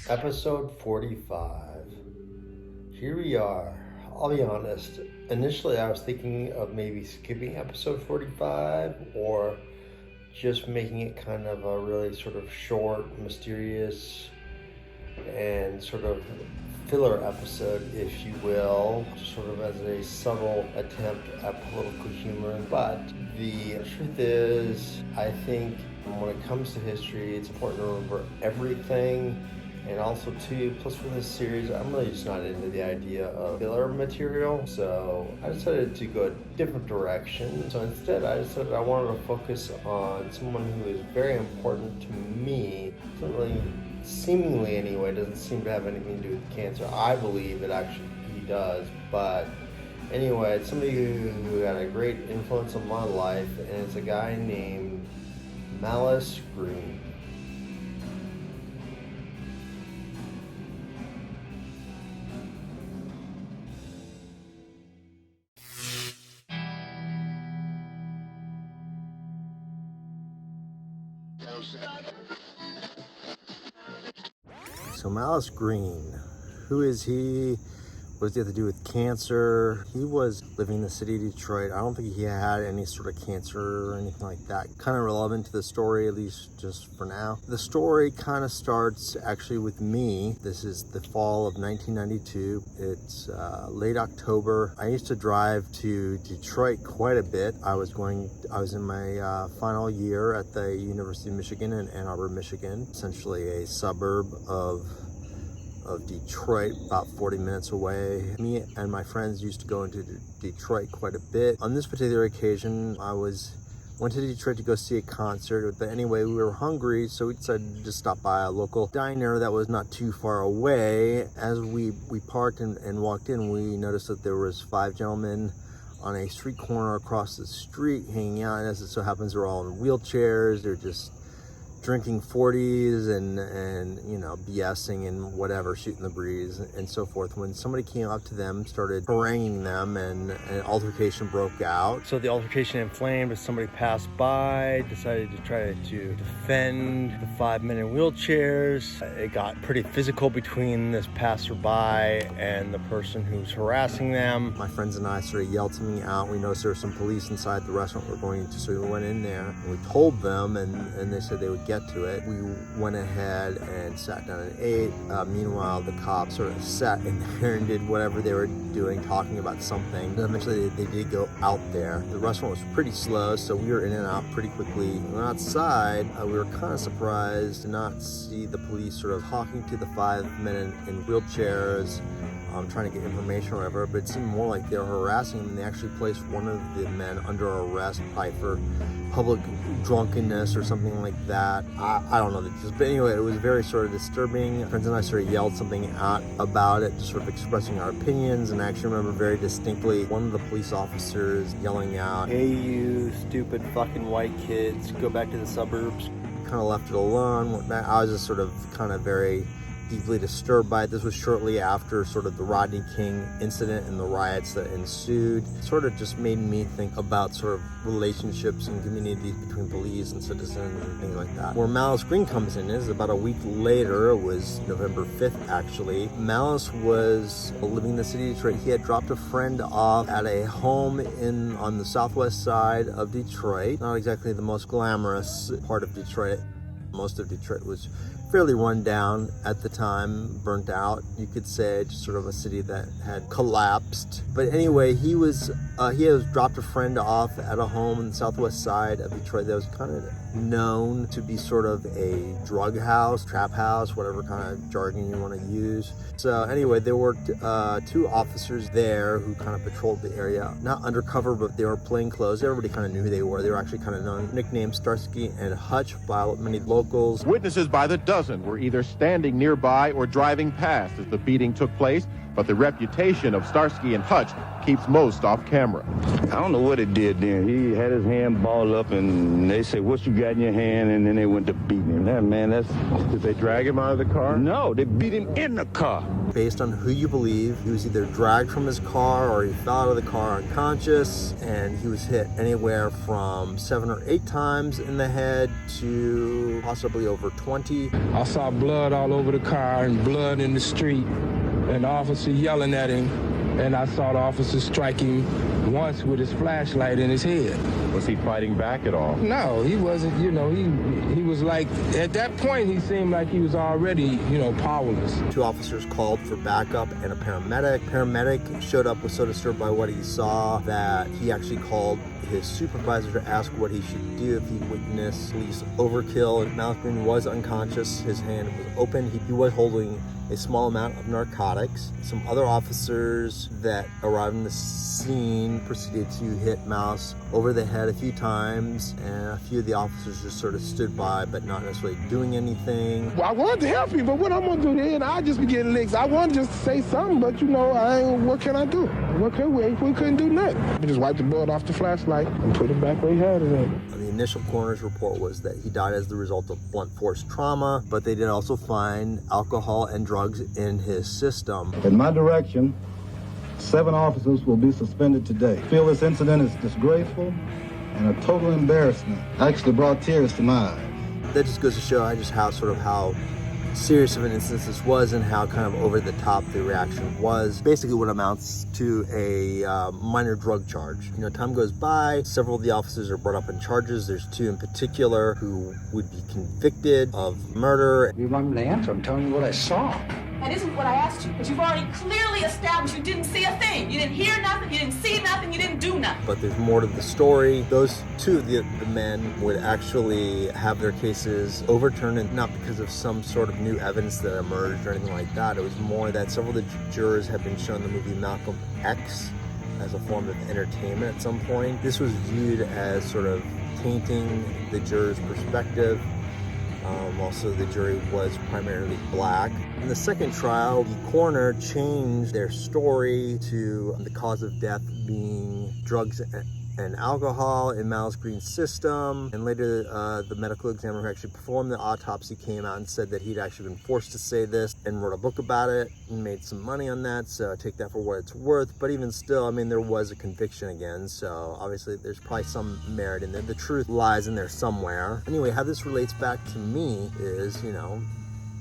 Episode 45. Here we are. I'll be honest. Initially, I was thinking of maybe skipping episode 45 or just making it kind of a really sort of short, mysterious, and sort of filler episode, if you will, sort of as a subtle attempt at political humor. But the truth is, I think when it comes to history, it's important to remember everything. And also too, plus for this series, I'm really just not into the idea of filler material. So I decided to go a different direction. So instead, I decided I wanted to focus on someone who is very important to me. Certainly, seemingly anyway, doesn't seem to have anything to do with cancer. I believe it actually he does. But anyway, it's somebody who had a great influence on my life. And it's a guy named Malice Green. So Malice Green, who is he? What does he have to do with cancer? He was living in the city of Detroit. I don't think he had any sort of cancer or anything like that. Kind of relevant to the story, at least just for now. The story kind of starts actually with me. This is the fall of 1992. It's late October. I used to drive to Detroit quite a bit. I was in my final year at the University of Michigan in Ann Arbor, Michigan, essentially a suburb of Detroit, about 40 minutes away. Me and my friends used to go into Detroit quite a bit. On this particular occasion, I went to Detroit to go see a concert, but anyway, we were hungry, so we decided to just stop by a local diner that was not too far away. As we parked and walked in, we noticed that there was 5 gentlemen on a street corner across the street hanging out, and as it so happens, they're all in wheelchairs. They're just drinking 40s and you know, BSing and whatever, shooting the breeze and so forth. When somebody came up to them, started haranguing them, and an altercation broke out. So the altercation inflamed as somebody passed by, decided to try to defend the 5 men in wheelchairs. It got pretty physical between this passerby and the person who's harassing them. My friends and I sort of yelled something out. We noticed there were some police inside the restaurant we're going to, so we went in there and we told them, and they said they would get to it. We went ahead and sat down and ate. Meanwhile, the cops sort of sat in there and did whatever they were doing, talking about something. And eventually, they did go out there. The restaurant was pretty slow, so we were in and out pretty quickly. When we were outside, we were kind of surprised to not see the police sort of talking to the 5 men in wheelchairs, trying to get information or whatever, but it seemed more like they were harassing him, and they actually placed one of the men under arrest, probably for public drunkenness or something like that. I don't know the details, but anyway, it was very sort of disturbing. My friends and I sort of yelled something out about it, just sort of expressing our opinions, and I actually remember very distinctly one of the police officers yelling out, "Hey, you stupid fucking white kids, go back to the suburbs." Kind of left it alone. I was just sort of kind of very deeply disturbed by it. This was shortly after sort of the Rodney King incident and the riots that ensued. It sort of just made me think about sort of relationships and communities between police and citizens and things like that. Where Malice Green comes in is about a week later. It was November 5th actually. Malice was living in the city of Detroit. He had dropped a friend off at a home on the southwest side of Detroit. Not exactly the most glamorous part of Detroit. Most of Detroit was fairly run down at the time, burnt out, you could say, just sort of a city that had collapsed. But anyway, he had dropped a friend off at a home in the southwest side of Detroit that was kind of known to be sort of a drug house, trap house, whatever kind of jargon you want to use. So anyway, there were 2 officers there who kind of patrolled the area, not undercover, but they were plain clothes. Everybody kind of knew who they were. They were actually kind of known, nicknamed Starsky and Hutch by many locals. Witnesses by the dozen were either standing nearby or driving past as the beating took place. but the reputation of Starsky and Hutch keeps most off camera. I don't know what it did then. He had his hand balled up, and they said, "What you got in your hand?" And then they went to beating him. Did they drag him out of the car? No, they beat him in the car. Based on who you believe, he was either dragged from his car or he fell out of the car unconscious, and he was hit anywhere from 7 or 8 times in the head to possibly over 20. I saw blood all over the car and blood in the street, and the officer yelling at him, and I saw the officer strike him once with his flashlight in his head. Was he fighting back at all? No, he wasn't. He was like, at that point, he seemed like he was already, powerless. 2 officers called for backup and a paramedic. Paramedic showed up, was so disturbed by what he saw that he actually called his supervisor to ask what he should do if he witnessed police overkill. Malice Green was unconscious. His hand was open. He was holding a small amount of narcotics. Some other officers that arrived in the scene proceeded to hit Malice over the head a few times, and a few of the officers just sort of stood by but not necessarily doing anything. Well, I wanted to help you, but what I'm gonna do then, I just be getting licks. I wanted just to say something, but what can I do? We couldn't do nothing. We just wiped the blood off the flashlight and put it back where he had it at. The initial coroner's report was that he died as the result of blunt force trauma, but they did also find alcohol and drugs in his system. In my direction, 7 officers will be suspended today. I feel this incident is disgraceful and a total embarrassment. Actually brought tears to my eyes. That just goes to show how serious of an instance this was and how kind of over the top the reaction was. Basically what amounts to a minor drug charge. Time goes by, several of the officers are brought up in charges. There's 2 in particular who would be convicted of murder. You want me to answer? I'm telling you what I saw. That isn't what I asked you, but you've already clearly established you didn't see a thing. You didn't hear nothing, you didn't see nothing, you didn't do nothing. But there's more to the story. Those 2 of the men would actually have their cases overturned, and not because of some sort of new evidence that emerged or anything like that. It was more that several of the jurors had been shown the movie Malcolm X as a form of entertainment at some point. This was viewed as sort of tainting the jurors' perspective. Also, the jury was primarily black. In the second trial, the coroner changed their story to the cause of death being drugs and alcohol in Malice Green's system. And later, the medical examiner who actually performed the autopsy came out and said that he'd actually been forced to say this and wrote a book about it and made some money on that, so take that for what it's worth. But even still, there was a conviction again, so obviously there's probably some merit in there. The truth lies in there somewhere. Anyway, how this relates back to me is,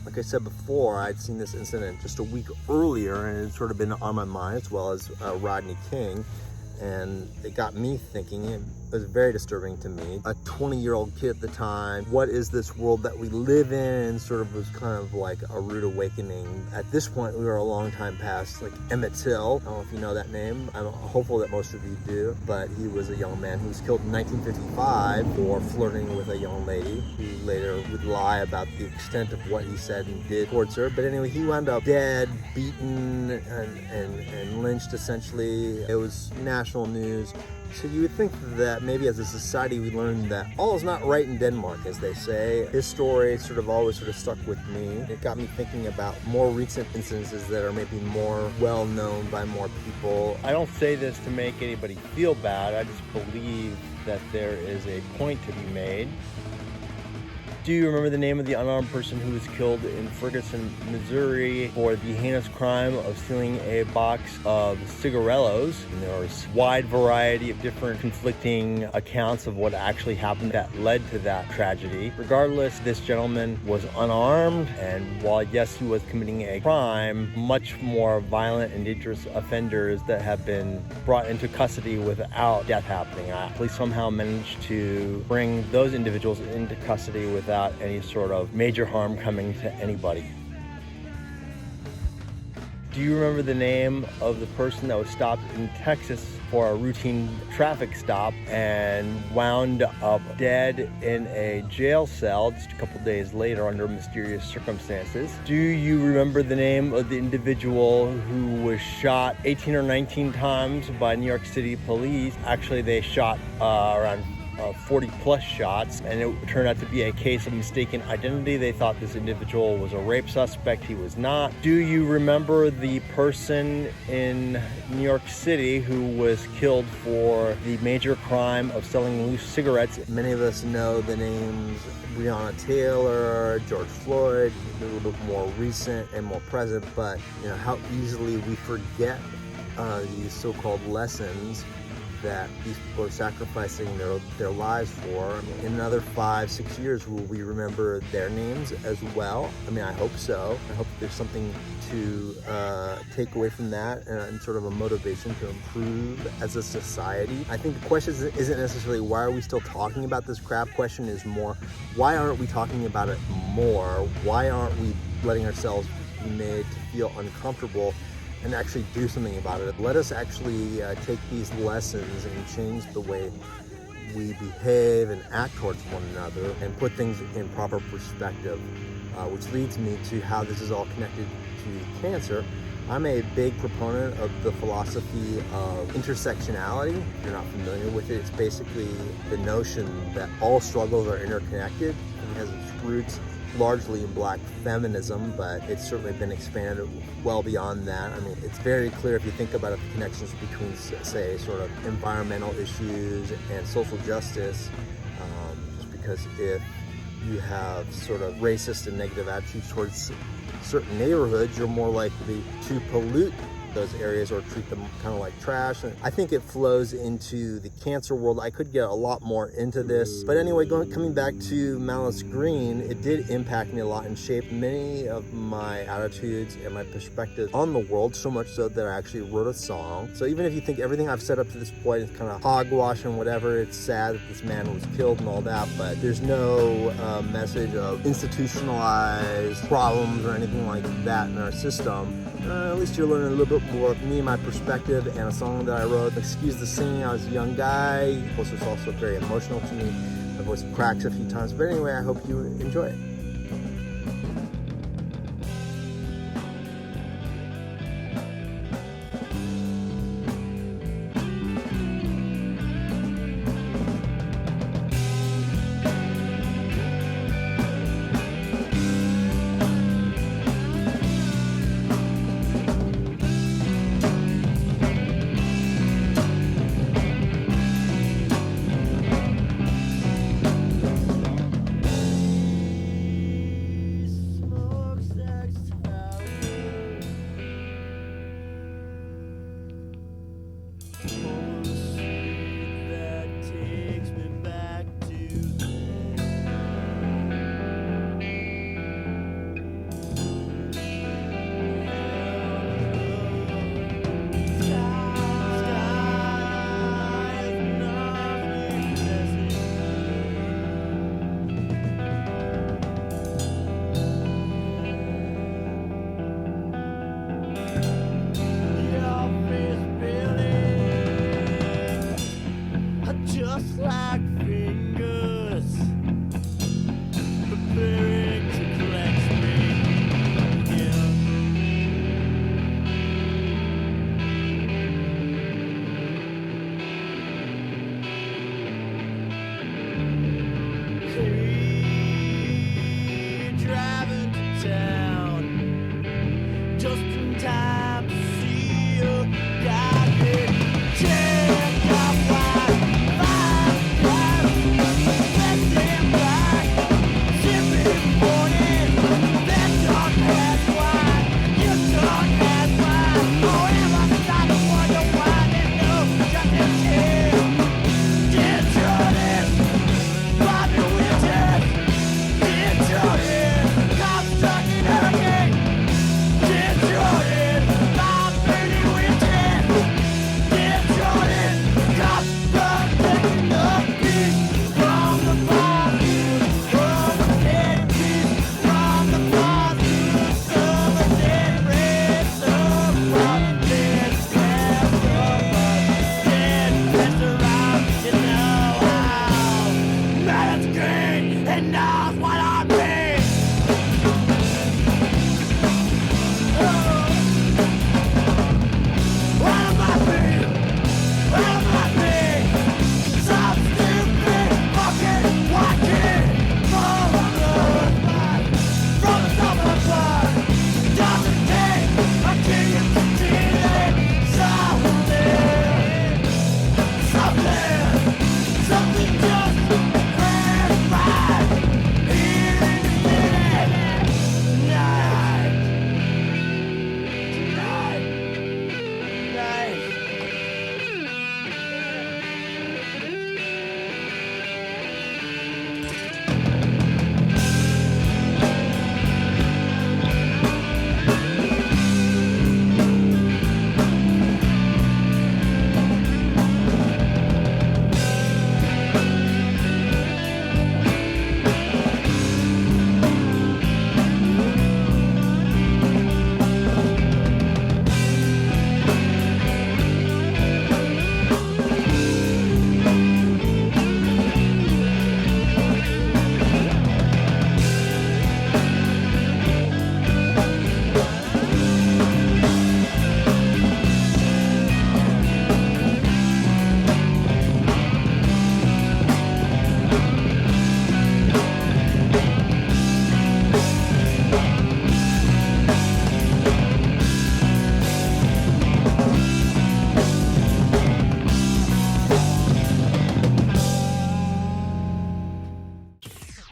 like I said before, I'd seen this incident just a week earlier and it had sort of been on my mind, as well as Rodney King. And it got me thinking, it was very disturbing to me. A 20-year-old kid at the time, what is this world that we live in? And sort of was kind of like a rude awakening. At this point, we were a long time past, like Emmett Till. I don't know if you know that name. I'm hopeful that most of you do. But he was a young man who was killed in 1955 for flirting with a young lady who later would lie about the extent of what he said and did towards her. But anyway, he wound up dead, beaten, and lynched, essentially. It was national news. So you would think that maybe as a society we learned that all is not right in Denmark, as they say. His story always stuck with me. It got me thinking about more recent incidences that are maybe more well known by more people. I don't say this to make anybody feel bad. I just believe that there is a point to be made. Do you remember the name of the unarmed person who was killed in Ferguson, Missouri for the heinous crime of stealing a box of cigarillos? And there was a wide variety of different conflicting accounts of what actually happened that led to that tragedy. Regardless, this gentleman was unarmed, and while yes, he was committing a crime, much more violent and dangerous offenders that have been brought into custody without death happening. Police somehow managed to bring those individuals into custody without any sort of major harm coming to anybody. Do you remember the name of the person that was stopped in Texas for a routine traffic stop and wound up dead in a jail cell just a couple days later under mysterious circumstances? Do you remember the name of the individual who was shot 18 or 19 times by New York City police? Actually, they shot around of 40 plus shots, and it turned out to be a case of mistaken identity. They thought this individual was a rape suspect. He was not. Do you remember the person in New York City who was killed for the major crime of selling loose cigarettes? Many of us know the names Breonna Taylor, George Floyd, a little bit more recent and more present, but you know how easily we forget these so-called lessons that these people are sacrificing their lives for. I mean, in another 5-6 years, will we remember their names as well? I mean, I hope so. I hope there's something to take away from that and sort of a motivation to improve as a society. I think the question isn't necessarily why are we still talking about this crap. Question is more, why aren't we talking about it more? Why aren't we letting ourselves be made to feel uncomfortable and actually do something about it? Let us actually take these lessons and change the way we behave and act towards one another and put things in proper perspective, which leads me to how this is all connected to cancer. I'm a big proponent of the philosophy of intersectionality. If you're not familiar with it, it's basically the notion that all struggles are interconnected. It has its roots largely in black feminism, but it's certainly been expanded well beyond that. I mean, it's very clear if you think about it, the connections between, say, sort of environmental issues and social justice, just because if you have sort of racist and negative attitudes towards certain neighborhoods, you're more likely to pollute those areas or treat them kind of like trash. And I think it flows into the cancer world. I could get a lot more into this, but anyway, coming back to Malice Green, it did impact me a lot and shape many of my attitudes and my perspectives on the world, so much so that I actually wrote a song. So even if you think everything I've said up to this point is kind of hogwash and whatever, it's sad that this man was killed and all that, but there's no message of institutionalized problems or anything like that in our system. At least you're learning a little bit more of me, my perspective, and a song that I wrote. Excuse the singing, I was a young guy. It was also very emotional to me. My voice cracks a few times. But anyway, I hope you enjoy it.